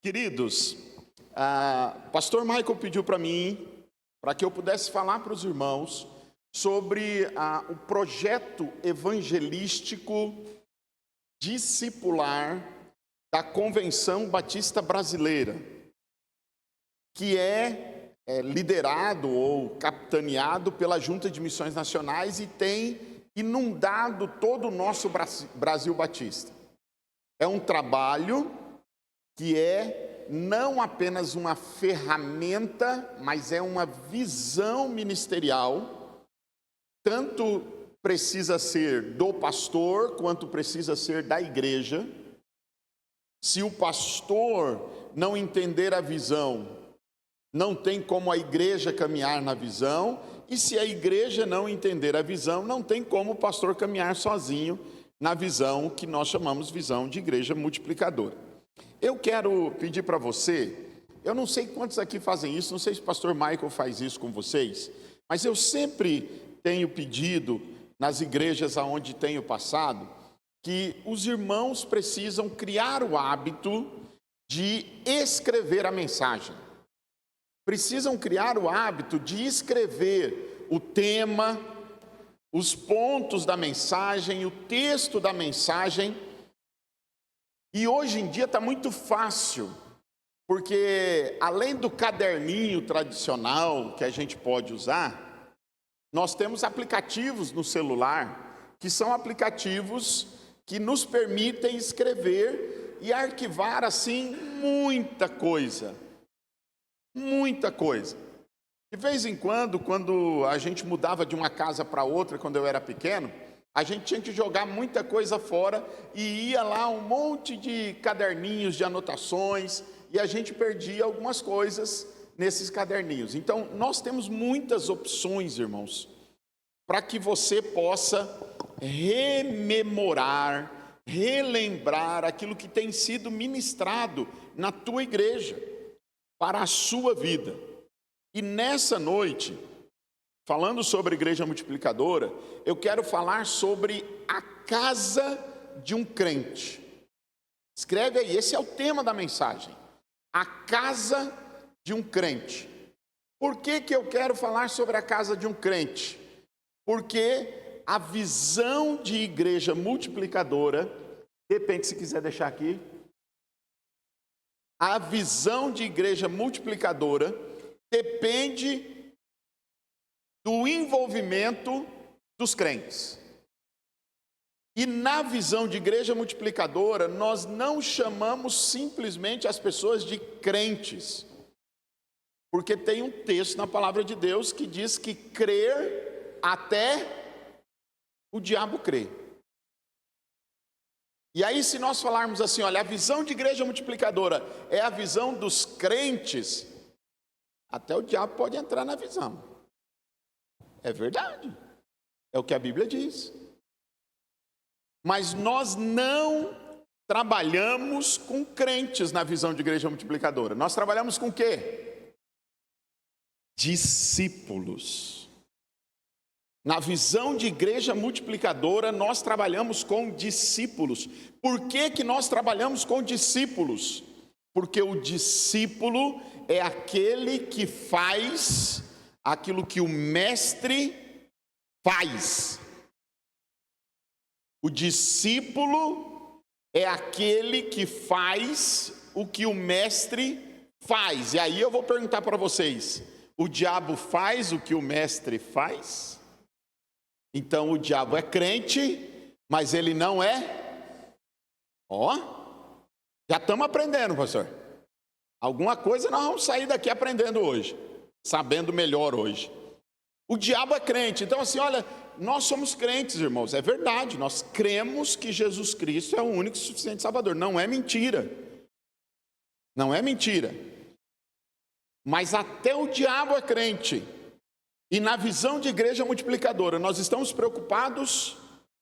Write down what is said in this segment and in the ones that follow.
Queridos, pastor Michael pediu para mim, para que eu pudesse falar para os irmãos sobre o projeto evangelístico discipular da Convenção Batista Brasileira, que é liderado ou capitaneado pela Junta de Missões Nacionais e tem inundado todo o nosso Brasil Batista. É um trabalho que é não apenas uma ferramenta, mas é uma visão ministerial, tanto precisa ser do pastor, quanto precisa ser da igreja. Se o pastor não entender a visão, não tem como a igreja caminhar na visão, e se a igreja não entender a visão, não tem como o pastor caminhar sozinho na visão que nós chamamos visão de igreja multiplicadora. Eu quero pedir para você, eu não sei quantos aqui fazem isso, não sei se o pastor Michael faz isso com vocês, mas eu sempre tenho pedido nas igrejas aonde tenho passado, que os irmãos precisam criar o hábito de escrever a mensagem. Precisam criar o hábito de escrever o tema, os pontos da mensagem, o texto da mensagem. E hoje em dia está muito fácil, porque além do caderninho tradicional que a gente pode usar, nós temos aplicativos no celular, que são aplicativos que nos permitem escrever e arquivar assim muita coisa. Muita coisa. De vez em quando a gente mudava de uma casa para outra, quando eu era pequeno, a gente tinha que jogar muita coisa fora e ia lá um monte de caderninhos de anotações e a gente perdia algumas coisas nesses caderninhos. Então, nós temos muitas opções, irmãos, para que você possa rememorar, relembrar aquilo que tem sido ministrado na tua igreja, para a sua vida. E nessa noite, falando sobre igreja multiplicadora, eu quero falar sobre a casa de um crente. Escreve aí, esse é o tema da mensagem. A casa de um crente. Por que eu quero falar sobre a casa de um crente? Porque a visão de igreja multiplicadora, de repente, se quiser deixar aqui, a visão de igreja multiplicadora depende do envolvimento dos crentes. E na visão de igreja multiplicadora, nós não chamamos simplesmente as pessoas de crentes, porque tem um texto na palavra de Deus que diz que crer até o diabo crê. E aí, se nós falarmos assim, olha, a visão de igreja multiplicadora é a visão dos crentes, até o diabo pode entrar na visão. É verdade. É o que a Bíblia diz. Mas nós não trabalhamos com crentes na visão de igreja multiplicadora. Nós trabalhamos com o quê? Discípulos. Na visão de igreja multiplicadora, nós trabalhamos com discípulos. Por que nós trabalhamos com discípulos? Porque o discípulo é aquele que faz aquilo que o mestre faz. O discípulo é aquele que faz o que o mestre faz. E aí eu vou perguntar para vocês, o diabo faz o que o mestre faz? Então o diabo é crente, mas ele não é. Já estamos aprendendo, pastor. Alguma coisa nós vamos sair daqui aprendendo hoje, sabendo melhor hoje. O diabo é crente. Então assim, olha, nós somos crentes, irmãos. É verdade, nós cremos que Jesus Cristo é o único e suficiente Salvador. Não é mentira. Não é mentira. Mas até o diabo é crente. E na visão de igreja multiplicadora, nós estamos preocupados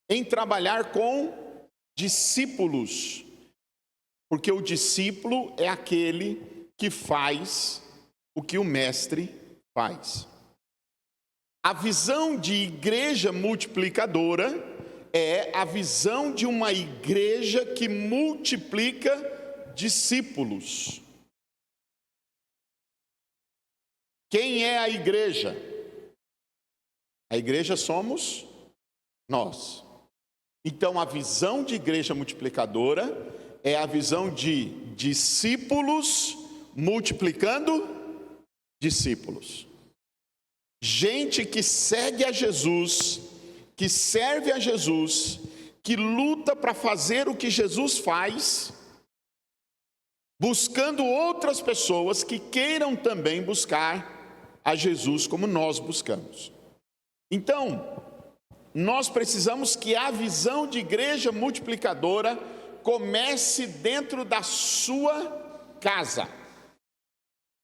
em trabalhar com discípulos. Porque o discípulo é aquele que faz o que o mestre faz. A visão de igreja multiplicadora é a visão de uma igreja que multiplica discípulos. Quem é a igreja? A igreja somos nós. Então, a visão de igreja multiplicadora é a visão de discípulos multiplicando discípulos. Gente que segue a Jesus, que serve a Jesus, que luta para fazer o que Jesus faz, buscando outras pessoas que queiram também buscar a Jesus como nós buscamos. Então, nós precisamos que a visão de igreja multiplicadora comece dentro da sua casa.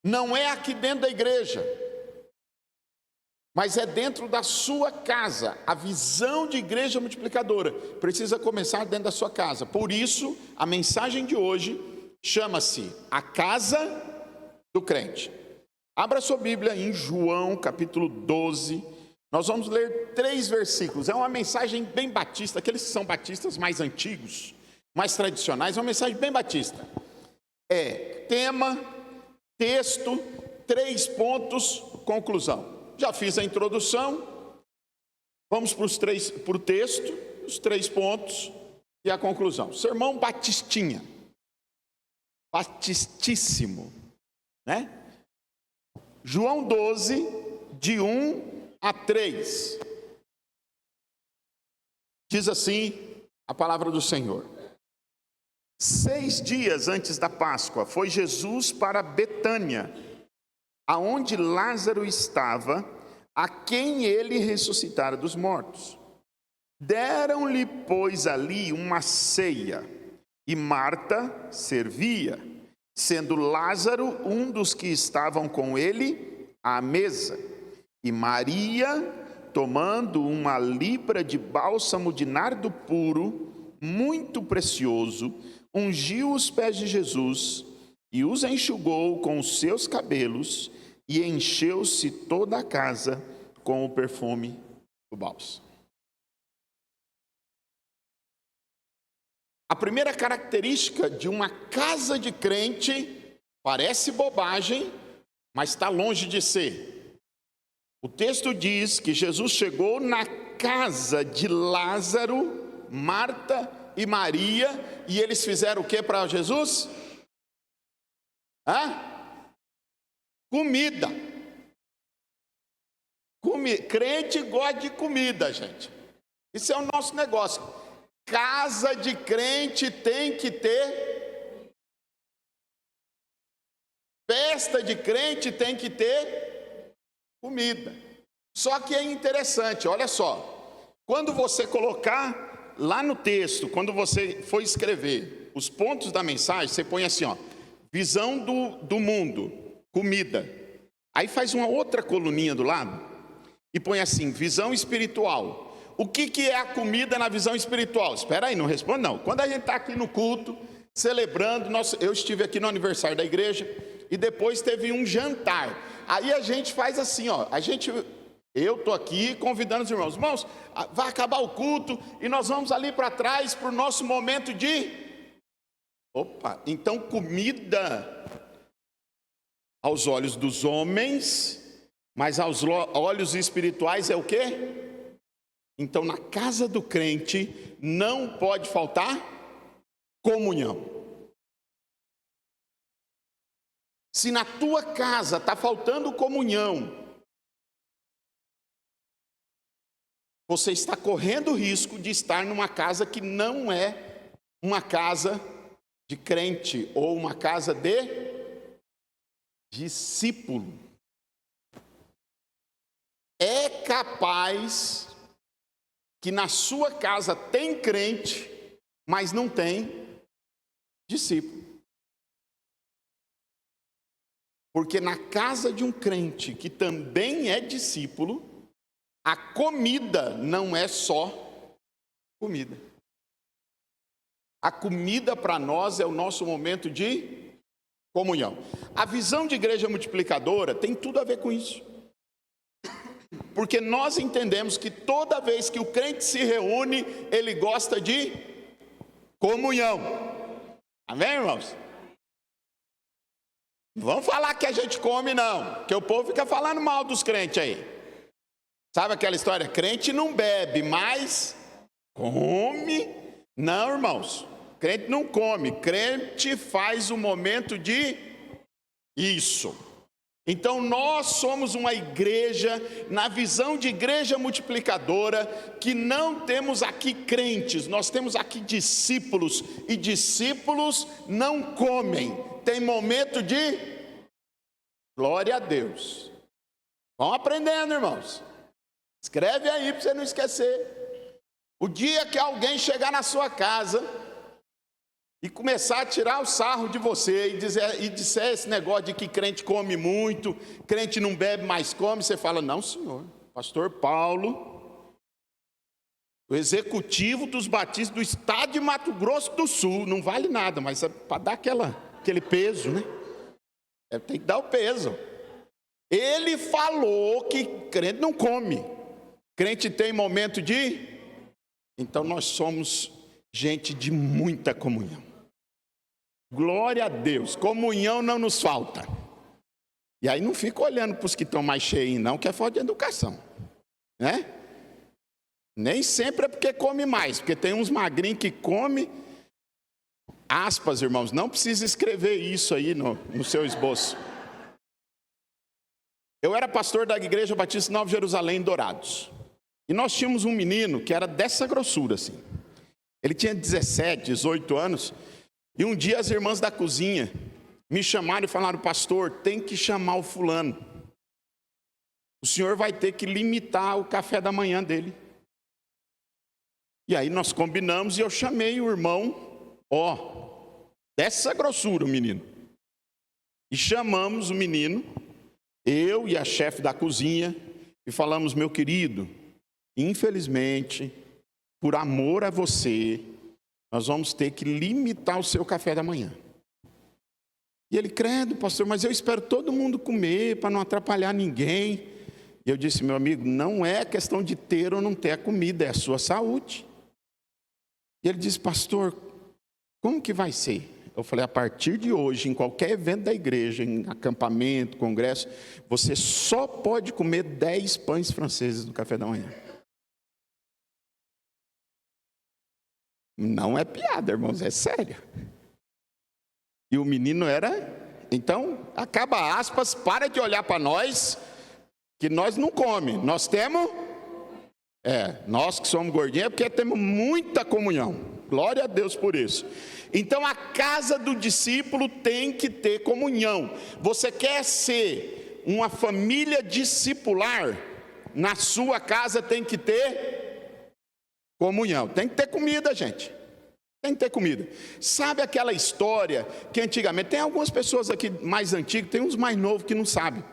Não é aqui dentro da igreja, mas é dentro da sua casa. A visão de igreja multiplicadora precisa começar dentro da sua casa. Por isso, a mensagem de hoje chama-se A Casa do Crente. Abra sua Bíblia em João, capítulo 12. Nós vamos ler 3 versículos. É uma mensagem bem batista. Aqueles que são batistas mais antigos, mais tradicionais, é uma mensagem bem batista. É tema, texto, 3 pontos, conclusão. Já fiz a introdução, vamos para o texto, os 3 pontos e a conclusão. Sermão batistinha, batistíssimo, né? João 12, de 1 a 3. Diz assim a palavra do Senhor. 6 dias antes da Páscoa, foi Jesus para Betânia, aonde Lázaro estava, a quem ele ressuscitara dos mortos. Deram-lhe, pois, ali uma ceia, e Marta servia, sendo Lázaro um dos que estavam com ele à mesa. E Maria, tomando uma libra de bálsamo de nardo puro, muito precioso, ungiu os pés de Jesus e os enxugou com os seus cabelos, e encheu-se toda a casa com o perfume do bálsamo. A primeira característica de uma casa de crente parece bobagem, mas está longe de ser. O texto diz que Jesus chegou na casa de Lázaro, Marta e Maria, e eles fizeram o que para Jesus? Comida. Crente gosta de comida, gente. Isso é o nosso negócio. Casa de crente tem que ter. Festa de crente tem que ter comida. Só que é interessante, olha só. Quando você colocar lá no texto, quando você for escrever os pontos da mensagem, você põe assim, ó. Visão do mundo, comida. Aí faz uma outra coluninha do lado e põe assim, visão espiritual. O que é a comida na visão espiritual? Espera aí, não responde não. Quando a gente está aqui no culto, celebrando, eu estive aqui no aniversário da igreja e depois teve um jantar. Aí a gente faz assim, ó, eu estou aqui convidando os irmãos. Irmãos, vai acabar o culto e nós vamos ali para trás para o nosso momento de... Opa, então comida aos olhos dos homens, mas aos olhos espirituais é o quê? Então na casa do crente não pode faltar comunhão. Se na tua casa está faltando comunhão, você está correndo o risco de estar numa casa que não é uma casa de crente ou uma casa de discípulo. É capaz que na sua casa tem crente, mas não tem discípulo. Porque na casa de um crente que também é discípulo, a comida não é só comida. A comida para nós é o nosso momento de comunhão. A visão de igreja multiplicadora tem tudo a ver com isso. Porque nós entendemos que toda vez que o crente se reúne, ele gosta de comunhão. Amém, irmãos? Não vamos falar que a gente come, não, porque o povo fica falando mal dos crentes aí. Sabe aquela história? Crente não bebe, mas come. Não, irmãos, crente não come, crente faz o momento de isso. Então nós somos uma igreja, na visão de igreja multiplicadora, que não temos aqui crentes, nós temos aqui discípulos, e discípulos não comem, tem momento de glória a Deus. Vão aprendendo, irmãos, escreve aí para você não esquecer. O dia que alguém chegar na sua casa e começar a tirar o sarro de você e disser esse negócio de que crente come muito, crente não bebe, mas come, você fala, não, senhor, pastor Paulo, o executivo dos batistas do estado de Mato Grosso do Sul, não vale nada, mas é para dar aquele peso, né? Tem que dar o peso. Ele falou que crente não come, crente tem momento de... Então nós somos gente de muita comunhão. Glória a Deus, comunhão não nos falta. E aí não fica olhando para os que estão mais cheios não, que é falta de educação, né? Nem sempre é porque come mais, porque tem uns magrinhos que come, aspas, irmãos, não precisa escrever isso aí no seu esboço. Eu era pastor da Igreja Batista Nova Jerusalém, em Dourados. E nós tínhamos um menino que era dessa grossura, assim. Ele tinha 17, 18 anos. E um dia as irmãs da cozinha me chamaram e falaram, pastor, tem que chamar o fulano. O senhor vai ter que limitar o café da manhã dele. E aí nós combinamos e eu chamei o irmão, dessa grossura o menino. E chamamos o menino, eu e a chefe da cozinha, e falamos, meu querido, infelizmente, por amor a você, nós vamos ter que limitar o seu café da manhã. E ele, credo, pastor, mas eu espero todo mundo comer para não atrapalhar ninguém. E eu disse, meu amigo, não é questão de ter ou não ter a comida, é a sua saúde. E ele disse, pastor, como que vai ser? Eu falei, a partir de hoje, em qualquer evento da igreja, em acampamento, congresso, você só pode comer 10 pães franceses no café da manhã. Não é piada, irmãos, é sério. E o menino então, acaba aspas, para de olhar para nós, que nós não comemos. Nós temos, nós que somos gordinhos, é porque temos muita comunhão. Glória a Deus por isso. Então, a casa do discípulo tem que ter comunhão. Você quer ser uma família discipular? Na sua casa tem que ter comunhão. Tem que ter comida, gente. Tem que ter comida. Sabe aquela história que antigamente, tem algumas pessoas aqui mais antigas, tem uns mais novos que não sabem.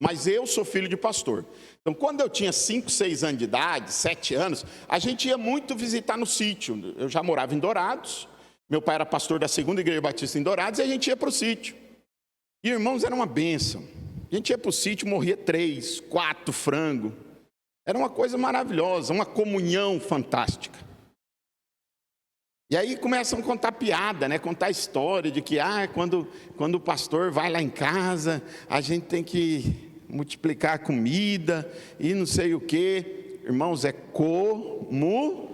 Mas eu sou filho de pastor. Então, quando eu tinha 5, 6 anos de idade, 7 anos, a gente ia muito visitar no sítio. Eu já morava em Dourados. Meu pai era pastor da Segunda Igreja Batista em Dourados e a gente ia para o sítio. E, irmãos, era uma bênção. A gente ia para o sítio, morria 3, 4 frangos. Era uma coisa maravilhosa, uma comunhão fantástica. E aí começam a contar piada, né? Contar história de que quando o pastor vai lá em casa, a gente tem que multiplicar a comida e não sei o quê. Irmãos, é como...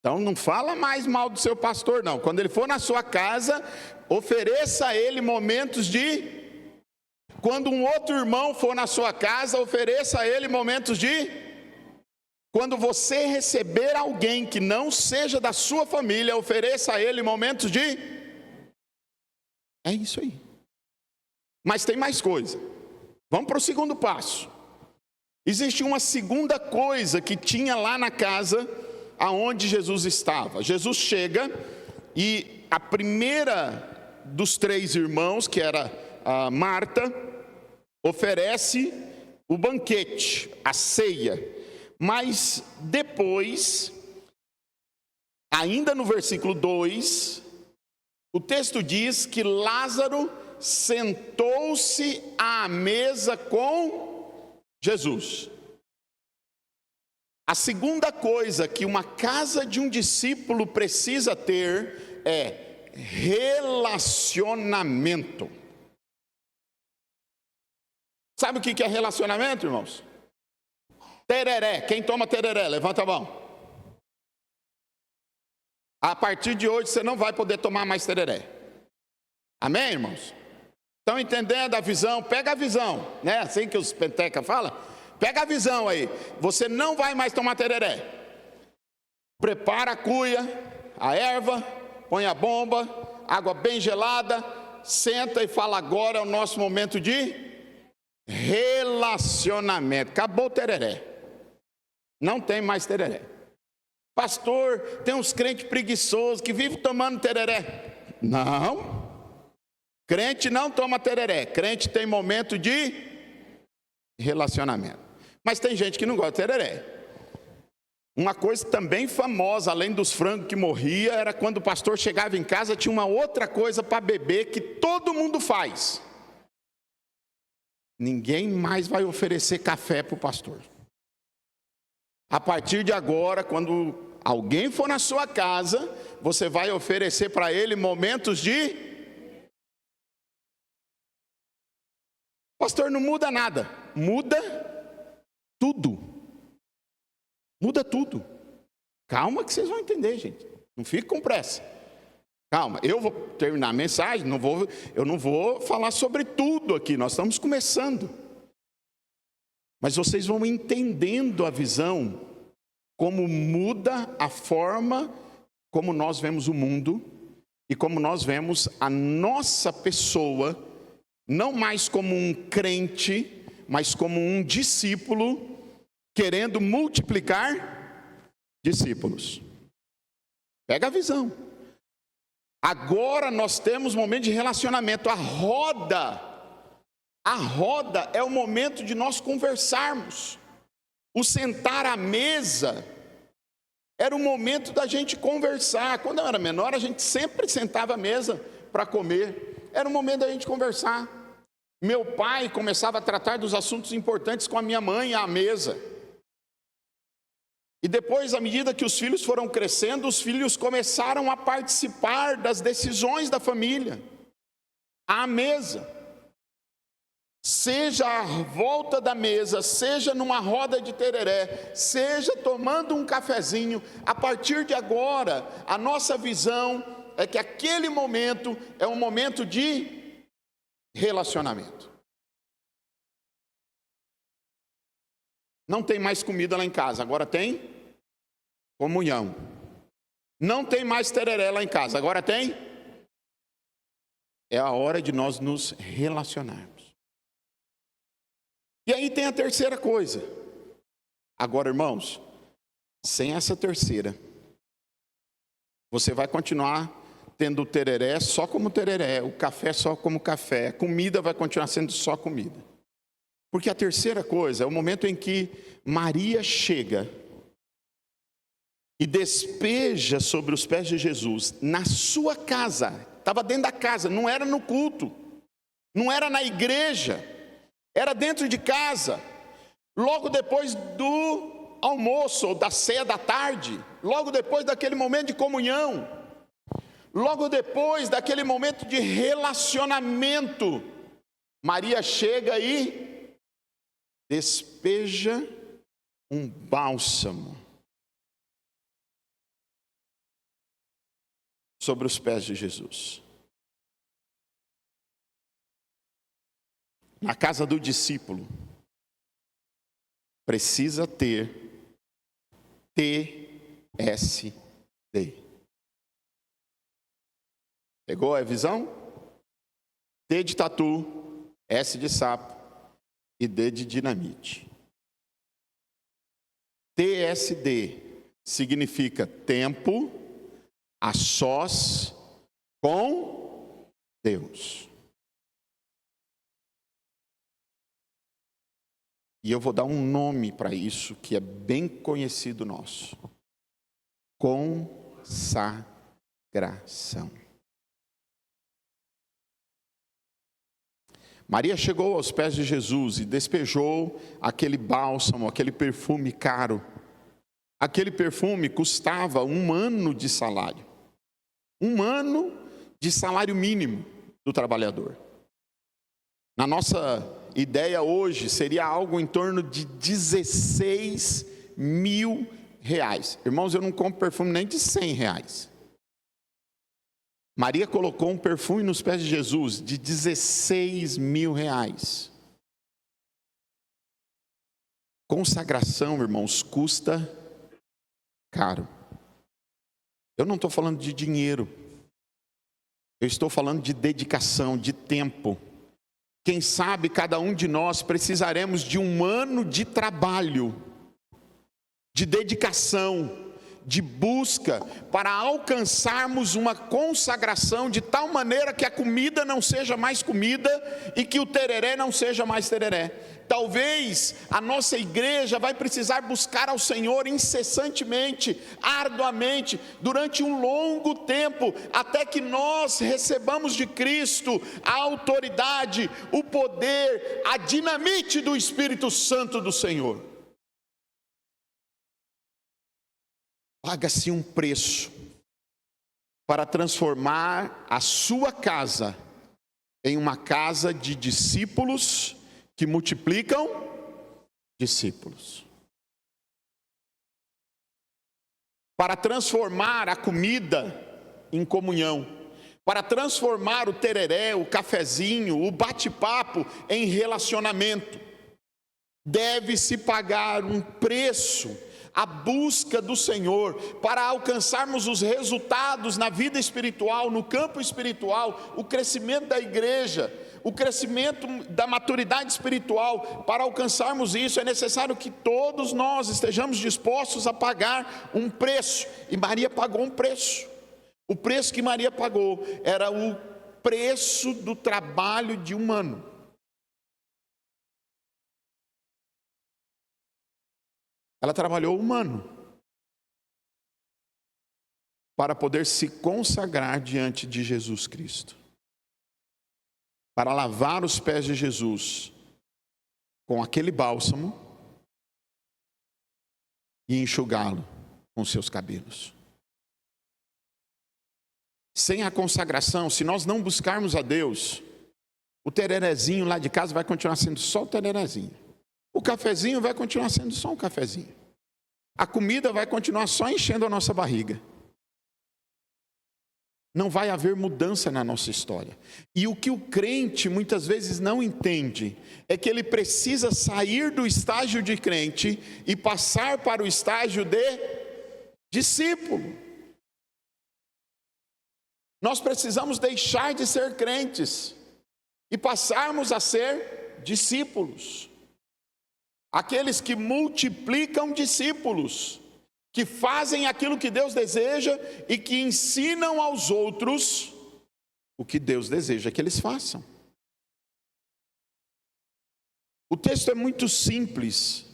Então não fala mais mal do seu pastor, não. Quando ele for na sua casa, ofereça a ele momentos de... Quando um outro irmão for na sua casa, ofereça a ele momentos de... Quando você receber alguém que não seja da sua família, ofereça a ele momentos de... É isso aí. Mas tem mais coisa. Vamos para o segundo passo. Existe uma segunda coisa que tinha lá na casa aonde Jesus estava. Jesus chega e a primeira dos 3 irmãos, que era a Marta, oferece o banquete, a ceia. Mas depois, ainda no versículo 2, o texto diz que Lázaro sentou-se à mesa com Jesus. A segunda coisa que uma casa de um discípulo precisa ter é relacionamento. Sabe o que é relacionamento, irmãos? Tereré. Quem toma tereré? Levanta a mão. A partir de hoje você não vai poder tomar mais tereré. Amém, irmãos? Estão entendendo a visão? Pega a visão, né? Assim que os pentecas falam. Pega a visão aí. Você não vai mais tomar tereré. Prepara a cuia, a erva, põe a bomba, água bem gelada, senta e fala: agora é o nosso momento de relacionamento. Acabou o tereré. Não tem mais tereré. Pastor, tem uns crentes preguiçosos que vivem tomando tereré. Não. Crente não toma tereré. Crente tem momento de relacionamento. Mas tem gente que não gosta de tereré. Uma coisa também famosa, além dos frangos que morria, era quando o pastor chegava em casa, tinha uma outra coisa para beber que todo mundo faz. Ninguém mais vai oferecer café para o pastor. A partir de agora, quando alguém for na sua casa, você vai oferecer para ele momentos de... Pastor, não muda nada. Muda tudo. Muda tudo. Calma que vocês vão entender, gente. Não fique com pressa. Calma, eu vou terminar a mensagem, eu não vou falar sobre tudo aqui, nós estamos começando. Mas vocês vão entendendo a visão, como muda a forma como nós vemos o mundo e como nós vemos a nossa pessoa, não mais como um crente, mas como um discípulo, querendo multiplicar discípulos. Pega a visão. Agora nós temos momento de relacionamento. A roda é o momento de nós conversarmos. O sentar à mesa era o momento da gente conversar. Quando eu era menor, a gente sempre sentava à mesa para comer. Era o momento da gente conversar. Meu pai começava a tratar dos assuntos importantes com a minha mãe à mesa. E depois, à medida que os filhos foram crescendo, os filhos começaram a participar das decisões da família, à mesa. Seja à volta da mesa, seja numa roda de tereré, seja tomando um cafezinho, a partir de agora, a nossa visão é que aquele momento é um momento de relacionamento. Não tem mais comida lá em casa, agora tem comunhão. Não tem mais tereré lá em casa, agora tem. É a hora de nós nos relacionarmos. E aí tem a terceira coisa. Agora, irmãos, sem essa terceira, você vai continuar tendo o tereré só como tereré, o café só como café, a comida vai continuar sendo só comida. Porque a terceira coisa é o momento em que Maria chega e despeja sobre os pés de Jesus, na sua casa, estava dentro da casa, não era no culto, não era na igreja, era dentro de casa, logo depois do almoço, ou da ceia da tarde, logo depois daquele momento de comunhão, logo depois daquele momento de relacionamento, Maria chega e despeja um bálsamo sobre os pés de Jesus. Na casa do discípulo, precisa ter TSD. Pegou a visão? T de tatu, S de sapo e D de dinamite. TSD significa tempo a sós com Deus. E eu vou dar um nome para isso que é bem conhecido nosso: consagração. Maria chegou aos pés de Jesus e despejou aquele bálsamo, aquele perfume caro. Aquele perfume custava 1 ano de salário. 1 ano de salário mínimo do trabalhador. Na nossa ideia hoje seria algo em torno de 16 mil reais. Irmãos, eu não compro perfume nem de 100 reais. Maria colocou um perfume nos pés de Jesus de 16 mil reais. Consagração, irmãos, custa caro. Eu não estou falando de dinheiro. Eu estou falando de dedicação, de tempo. Quem sabe cada um de nós precisaremos de um ano de trabalho, de dedicação, de busca, para alcançarmos uma consagração de tal maneira que a comida não seja mais comida e que o tereré não seja mais tereré. Talvez a nossa igreja vai precisar buscar ao Senhor incessantemente, arduamente, durante um longo tempo, até que nós recebamos de Cristo a autoridade, o poder, a dinamite do Espírito Santo do Senhor. Paga-se um preço para transformar a sua casa em uma casa de discípulos que multiplicam discípulos. Para transformar a comida em comunhão, para transformar o tereré, o cafezinho, o bate-papo em relacionamento, deve-se pagar um preço. A busca do Senhor para alcançarmos os resultados na vida espiritual, no campo espiritual, o crescimento da igreja, o crescimento da maturidade espiritual. Para alcançarmos isso é necessário que todos nós estejamos dispostos a pagar um preço, e Maria pagou um preço. O preço que Maria pagou era o preço do trabalho de um ano. Ela trabalhou um ano para poder se consagrar diante de Jesus Cristo, para lavar os pés de Jesus com aquele bálsamo e enxugá-lo com seus cabelos. Sem a consagração, se nós não buscarmos a Deus, o tererezinho lá de casa vai continuar sendo só o tererezinho. O cafezinho vai continuar sendo só um cafezinho. A comida vai continuar só enchendo a nossa barriga. Não vai haver mudança na nossa história. E o que o crente muitas vezes não entende é que ele precisa sair do estágio de crente e passar para o estágio de discípulo. Nós precisamos deixar de ser crentes e passarmos a ser discípulos. Aqueles que multiplicam discípulos, que fazem aquilo que Deus deseja e que ensinam aos outros o que Deus deseja que eles façam. O texto é muito simples,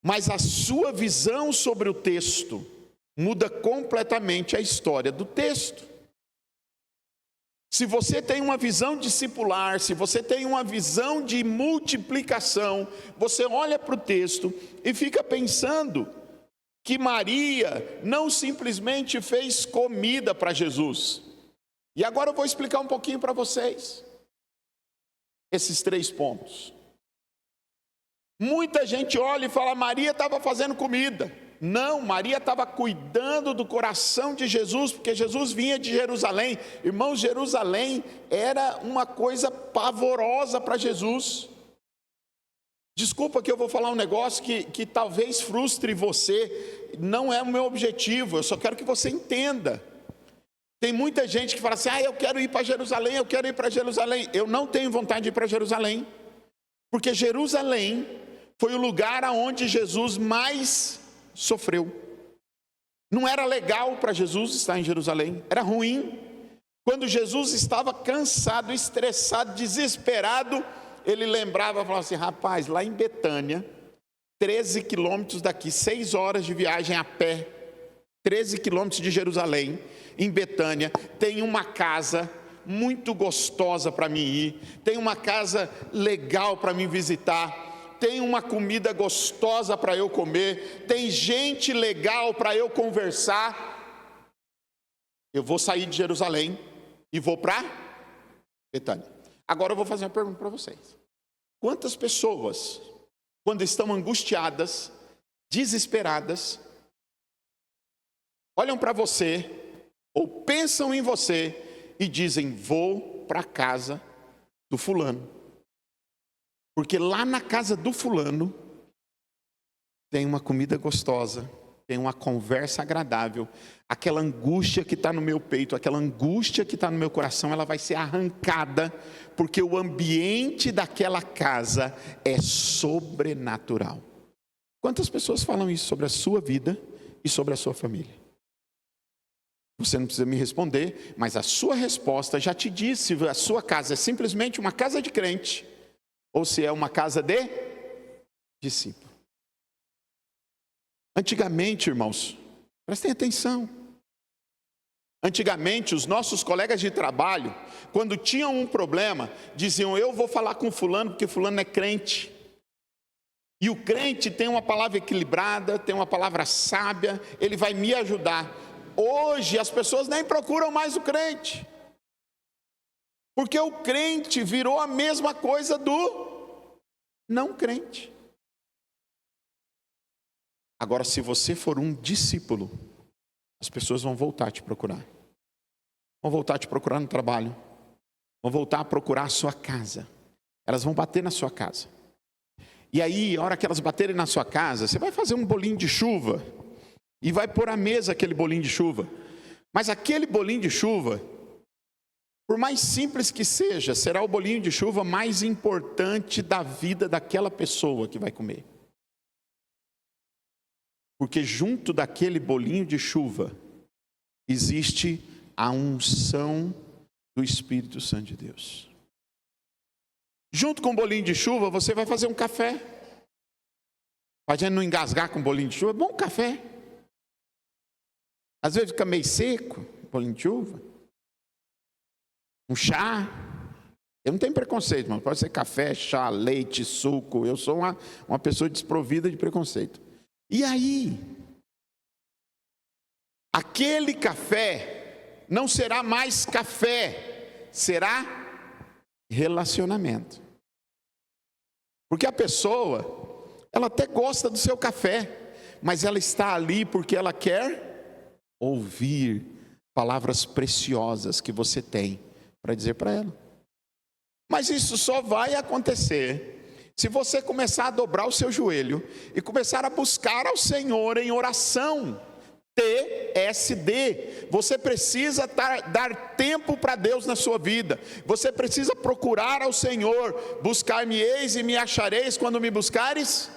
mas a sua visão sobre o texto muda completamente a história do texto. Se você tem uma visão discipular, se você tem uma visão de multiplicação, você olha para o texto e fica pensando que Maria não simplesmente fez comida para Jesus. E agora eu vou explicar um pouquinho para vocês esses 3 pontos. Muita gente olha e fala: Maria estava fazendo comida. Não, Maria estava cuidando do coração de Jesus, porque Jesus vinha de Jerusalém. Irmãos, Jerusalém era uma coisa pavorosa para Jesus. Desculpa que eu vou falar um negócio que talvez frustre você, não é o meu objetivo, eu só quero que você entenda. Tem muita gente que fala assim: eu quero ir para Jerusalém, eu quero ir para Jerusalém. Eu não tenho vontade de ir para Jerusalém, porque Jerusalém foi o lugar onde Jesus mais sofreu. Não era legal para Jesus estar em Jerusalém, era ruim. Quando Jesus estava cansado, estressado, desesperado, ele lembrava, falava assim: rapaz, lá em Betânia, 13 quilômetros daqui, 6 horas de viagem a pé, 13 quilômetros de Jerusalém, em Betânia, tem uma casa muito gostosa para mim ir, tem uma casa legal para mim visitar, tem uma comida gostosa para eu comer, tem gente legal para eu conversar. Eu vou sair de Jerusalém e vou para Betânia. Agora eu vou fazer uma pergunta para vocês. Quantas pessoas, quando estão angustiadas, desesperadas, olham para você ou pensam em você e dizem: vou para a casa do fulano, porque lá na casa do fulano tem uma comida gostosa, tem uma conversa agradável, aquela angústia que está no meu peito, aquela angústia que está no meu coração, ela vai ser arrancada, porque o ambiente daquela casa é sobrenatural. Quantas pessoas falam isso sobre a sua vida e sobre a sua família? Você não precisa me responder, mas a sua resposta já te diz se a sua casa é simplesmente uma casa de crente ou se é uma casa de discípulo. Antigamente, irmãos, prestem atenção. Antigamente, os nossos colegas de trabalho, quando tinham um problema, diziam: eu vou falar com fulano, porque fulano é crente. E o crente tem uma palavra equilibrada, tem uma palavra sábia, ele vai me ajudar. Hoje, as pessoas nem procuram mais o crente, porque o crente virou a mesma coisa do não crente. Agora, se você for um discípulo, as pessoas vão voltar a te procurar. Vão voltar a te procurar no trabalho. Vão voltar a procurar a sua casa. Elas vão bater na sua casa. E aí, a hora que elas baterem na sua casa, você vai fazer um bolinho de chuva e vai pôr à mesa aquele bolinho de chuva. Mas aquele bolinho de chuva, por mais simples que seja, será o bolinho de chuva mais importante da vida daquela pessoa que vai comer. Porque junto daquele bolinho de chuva existe a unção do Espírito Santo de Deus. Junto com o bolinho de chuva, você vai fazer um café. Para a gente não engasgar com o bolinho de chuva, bom café. Às vezes fica meio seco, bolinho de chuva. Um chá. Eu não tenho preconceito, mas pode ser café, chá, leite, suco. Eu sou uma pessoa desprovida de preconceito. E aí, aquele café não será mais café, será relacionamento. Porque a pessoa, ela até gosta do seu café, mas ela está ali porque ela quer ouvir palavras preciosas que você tem para dizer para ela. Mas isso só vai acontecer se você começar a dobrar o seu joelho e começar a buscar ao Senhor em oração. TSD. Você precisa dar tempo para Deus na sua vida. Você precisa procurar ao Senhor. Buscar-me-eis e me achareis quando me buscares.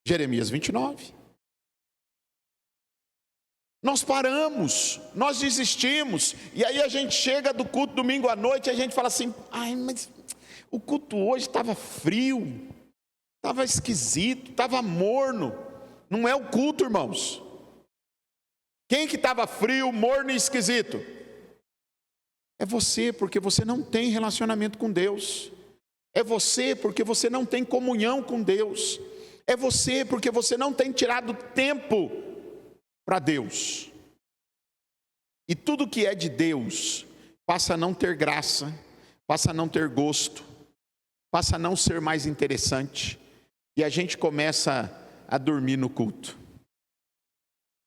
Jeremias 29. Nós paramos, nós desistimos. E aí a gente chega do culto domingo à noite e a gente fala assim: ai, mas o culto hoje estava frio, estava esquisito, estava morno. Não é o culto, irmãos. Quem que estava frio, morno e esquisito? É você, porque você não tem relacionamento com Deus. É você, porque você não tem comunhão com Deus. É você, porque você não tem tirado tempo para Deus. E tudo que é de Deus passa a não ter graça, passa a não ter gosto, passa a não ser mais interessante, e a gente começa a dormir no culto,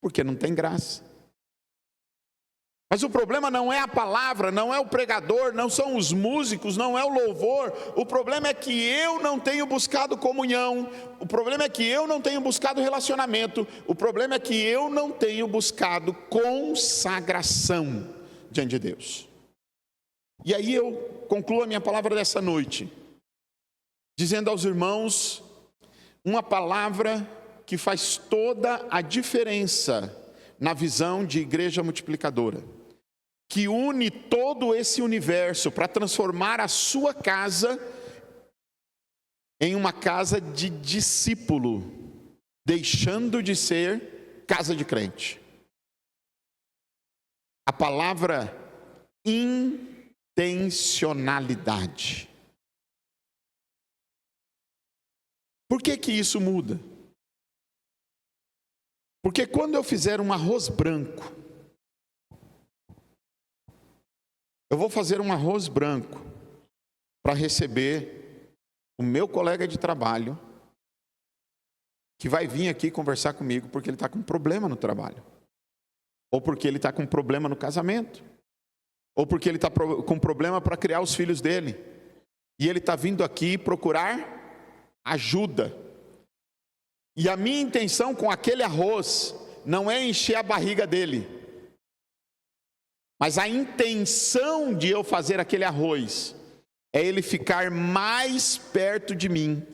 porque não tem graça. Mas o problema não é a palavra, não é o pregador, não são os músicos, não é o louvor. O problema é que eu não tenho buscado comunhão, o problema é que eu não tenho buscado relacionamento, o problema é que eu não tenho buscado consagração diante de Deus. E aí eu concluo a minha palavra dessa noite, dizendo aos irmãos uma palavra que faz toda a diferença na visão de igreja multiplicadora, que une todo esse universo para transformar a sua casa em uma casa de discípulo, deixando de ser casa de crente. A palavra intencionalidade. Por que que isso muda? Porque quando eu fizer um arroz branco, eu vou fazer um arroz branco para receber o meu colega de trabalho, que vai vir aqui conversar comigo porque ele está com problema no trabalho, ou porque ele está com problema no casamento, ou porque ele está com problema para criar os filhos dele, e ele está vindo aqui procurar ajuda. E a minha intenção com aquele arroz não é encher a barriga dele, mas a intenção de eu fazer aquele arroz é ele ficar mais perto de mim,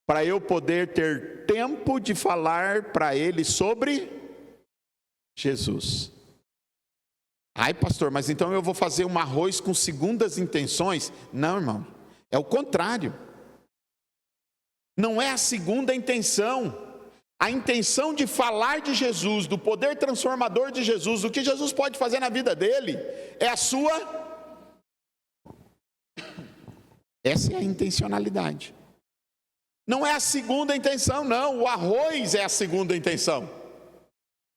para eu poder ter tempo de falar para ele sobre Jesus. Ai, pastor, mas então eu vou fazer um arroz com segundas intenções? Não, irmão, é o contrário. Não é a segunda intenção. A intenção de falar de Jesus, do poder transformador de Jesus, do que Jesus pode fazer na vida dele, é a sua. Essa é a intencionalidade. Não é a segunda intenção, não. O arroz é a segunda intenção.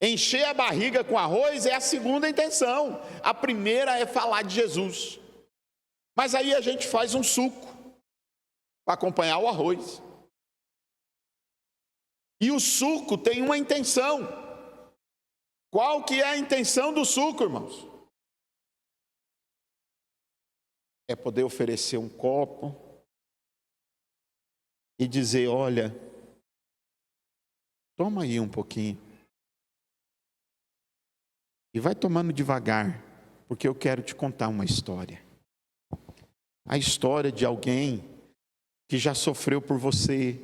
Encher a barriga com arroz é a segunda intenção. A primeira é falar de Jesus. Mas aí a gente faz um suco para acompanhar o arroz. E o suco tem uma intenção. Qual que é a intenção do suco, irmãos? É poder oferecer um copo e dizer, olha, toma aí um pouquinho. E vai tomando devagar, porque eu quero te contar uma história. A história de alguém que já sofreu por você,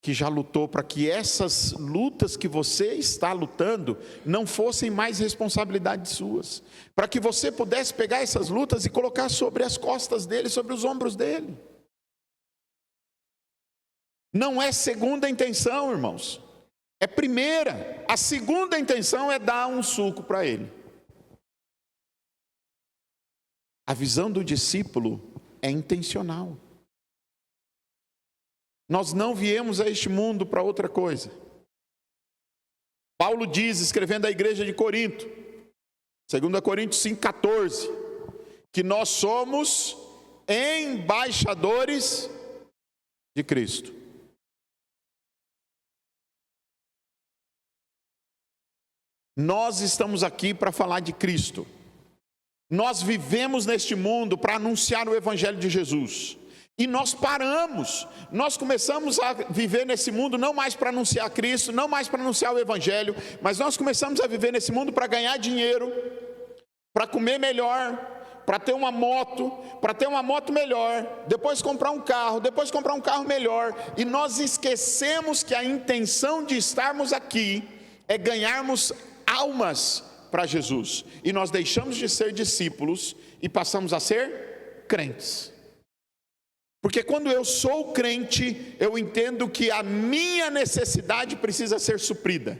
que já lutou para que essas lutas que você está lutando não fossem mais responsabilidades suas, para que você pudesse pegar essas lutas e colocar sobre as costas dele, sobre os ombros dele. Não é segunda intenção, irmãos, é primeira. A segunda intenção é dar um suco para ele. A visão do discípulo é intencional. Nós não viemos a este mundo para outra coisa. Paulo diz, escrevendo à igreja de Corinto, 2 Coríntios 5,14, que nós somos embaixadores de Cristo. Nós estamos aqui para falar de Cristo. Nós vivemos neste mundo para anunciar o Evangelho de Jesus. E nós paramos, nós começamos a viver nesse mundo não mais para anunciar Cristo, não mais para anunciar o Evangelho, mas nós começamos a viver nesse mundo para ganhar dinheiro, para comer melhor, para ter uma moto melhor, depois comprar um carro, depois comprar um carro melhor. E nós esquecemos que a intenção de estarmos aqui é ganharmos almas para Jesus. E nós deixamos de ser discípulos e passamos a ser crentes. Porque quando eu sou crente, eu entendo que a minha necessidade precisa ser suprida.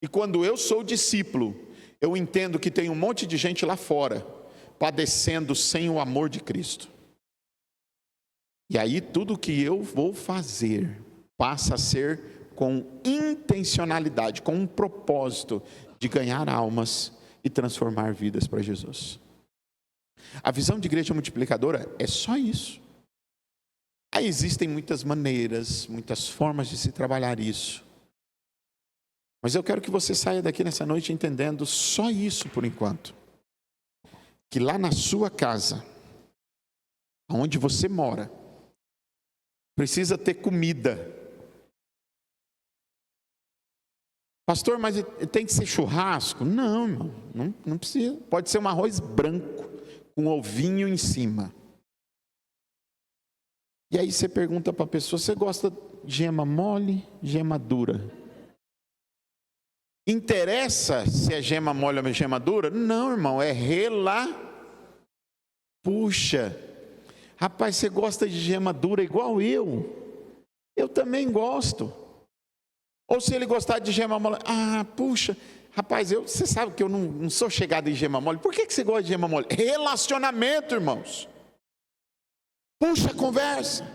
E quando eu sou discípulo, eu entendo que tem um monte de gente lá fora, padecendo sem o amor de Cristo. E aí tudo que eu vou fazer, passa a ser com intencionalidade, com um propósito de ganhar almas e transformar vidas para Jesus. A visão de igreja multiplicadora é só isso. Aí existem muitas maneiras, muitas formas de se trabalhar isso. Mas eu quero que você saia daqui nessa noite entendendo só isso por enquanto. Que lá na sua casa, onde você mora, precisa ter comida. Pastor, mas tem que ser churrasco? Não, irmão, não precisa. Pode ser um arroz branco, com ovinho em cima. E aí você pergunta para a pessoa, você gosta de gema mole, gema dura? Interessa se é gema mole ou gema dura? Não, irmão, é Puxa, rapaz, você gosta de gema dura igual eu? Eu também gosto. Ou se ele gostar de gema mole, puxa, rapaz, você sabe que eu não sou chegado em gema mole. Por que você gosta de gema mole? Relacionamento, irmãos. Puxa a conversa.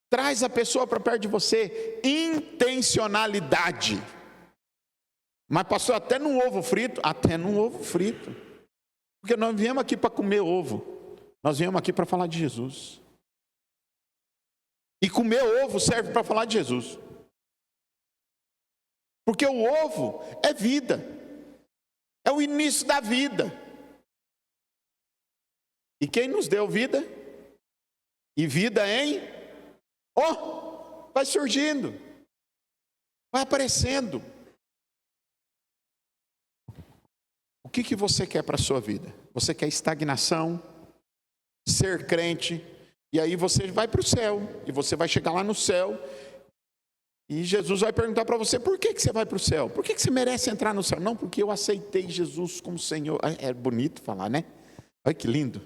Traz a pessoa para perto de você. Intencionalidade. Mas pastor, até no ovo frito? Até no ovo frito. Porque nós viemos aqui para comer ovo. Nós viemos aqui para falar de Jesus. E comer ovo serve para falar de Jesus. Porque o ovo é vida. É o início da vida. E quem nos deu vida? E vida vai surgindo. Vai aparecendo. O que você quer para a sua vida? Você quer estagnação? Ser crente? E aí você vai para o céu. E você vai chegar lá no céu. E Jesus vai perguntar para você: por que você vai para o céu? Por que você merece entrar no céu? Não, porque eu aceitei Jesus como Senhor. É bonito falar, né? Olha que lindo.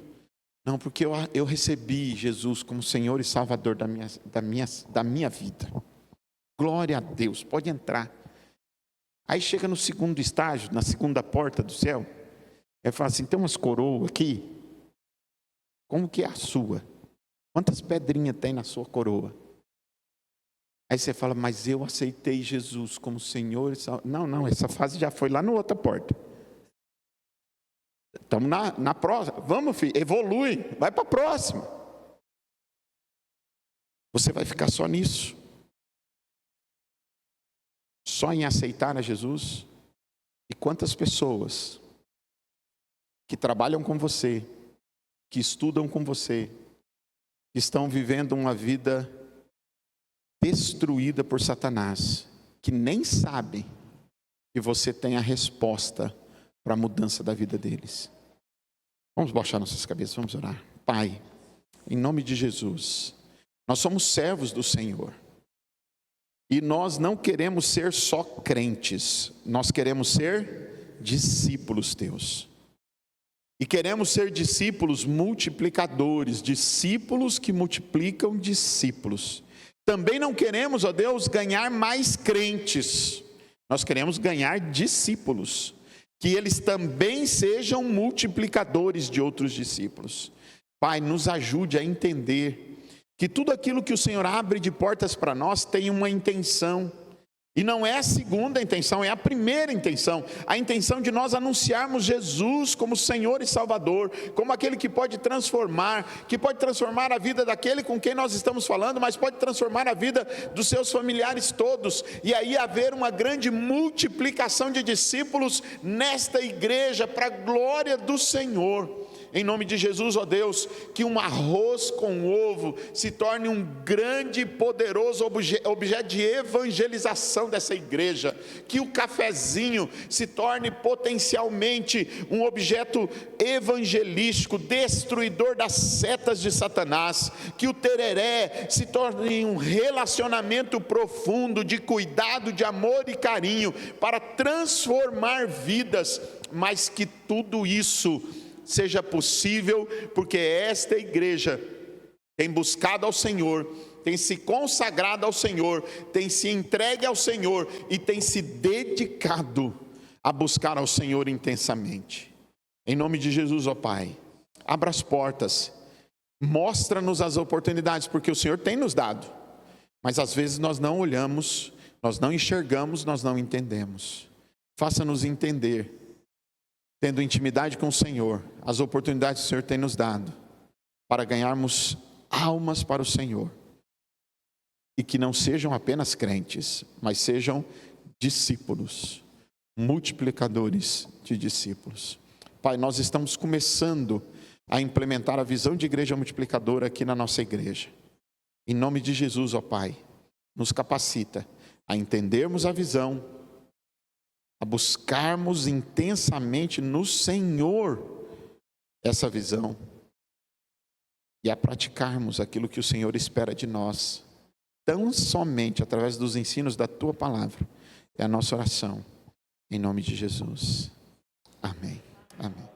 Não, porque eu recebi Jesus como Senhor e Salvador da minha vida. Glória a Deus, pode entrar. Aí chega no segundo estágio, na segunda porta do céu. Ele fala assim: tem umas coroas aqui. Como que é a sua? Quantas pedrinhas tem na sua coroa? Aí você fala: mas eu aceitei Jesus como Senhor e Salvador. Não, essa fase já foi lá na outra porta. Estamos na próxima. Vamos, filho, evolui, vai para a próxima. Você vai ficar só nisso? Só em aceitar a Jesus? E quantas pessoas que trabalham com você, que estudam com você, que estão vivendo uma vida destruída por Satanás, que nem sabem que você tem a resposta para a mudança da vida deles. Vamos baixar nossas cabeças, vamos orar. Pai, em nome de Jesus, nós somos servos do Senhor. E nós não queremos ser só crentes, nós queremos ser discípulos teus. E queremos ser discípulos multiplicadores, discípulos que multiplicam discípulos. Também não queremos, ó Deus, ganhar mais crentes, nós queremos ganhar discípulos, que eles também sejam multiplicadores de outros discípulos. Pai, nos ajude a entender que tudo aquilo que o Senhor abre de portas para nós tem uma intenção. E não é a segunda intenção, é a primeira intenção. A intenção de nós anunciarmos Jesus como Senhor e Salvador, como aquele que pode transformar a vida daquele com quem nós estamos falando, mas pode transformar a vida dos seus familiares todos. E aí haver uma grande multiplicação de discípulos nesta igreja, para a glória do Senhor. Em nome de Jesus, ó Deus, que um arroz com ovo se torne um grande e poderoso objeto de evangelização dessa igreja. Que o cafezinho se torne potencialmente um objeto evangelístico, destruidor das setas de Satanás. Que o tereré se torne um relacionamento profundo de cuidado, de amor e carinho para transformar vidas, mas que tudo isso seja possível, porque esta igreja tem buscado ao Senhor, tem se consagrado ao Senhor, tem se entregue ao Senhor e tem se dedicado a buscar ao Senhor intensamente. Em nome de Jesus, ó Pai, abra as portas, mostra-nos as oportunidades, porque o Senhor tem nos dado, mas às vezes nós não olhamos, nós não enxergamos, nós não entendemos. Faça-nos entender, tendo intimidade com o Senhor, as oportunidades que o Senhor tem nos dado, para ganharmos almas para o Senhor, e que não sejam apenas crentes, mas sejam discípulos, multiplicadores de discípulos. Pai, nós estamos começando a implementar a visão de igreja multiplicadora aqui na nossa igreja. Em nome de Jesus, ó Pai, nos capacita a entendermos a visão, a buscarmos intensamente no Senhor essa visão e a praticarmos aquilo que o Senhor espera de nós, tão somente através dos ensinos da Tua Palavra. É a nossa oração, em nome de Jesus. Amém. Amém.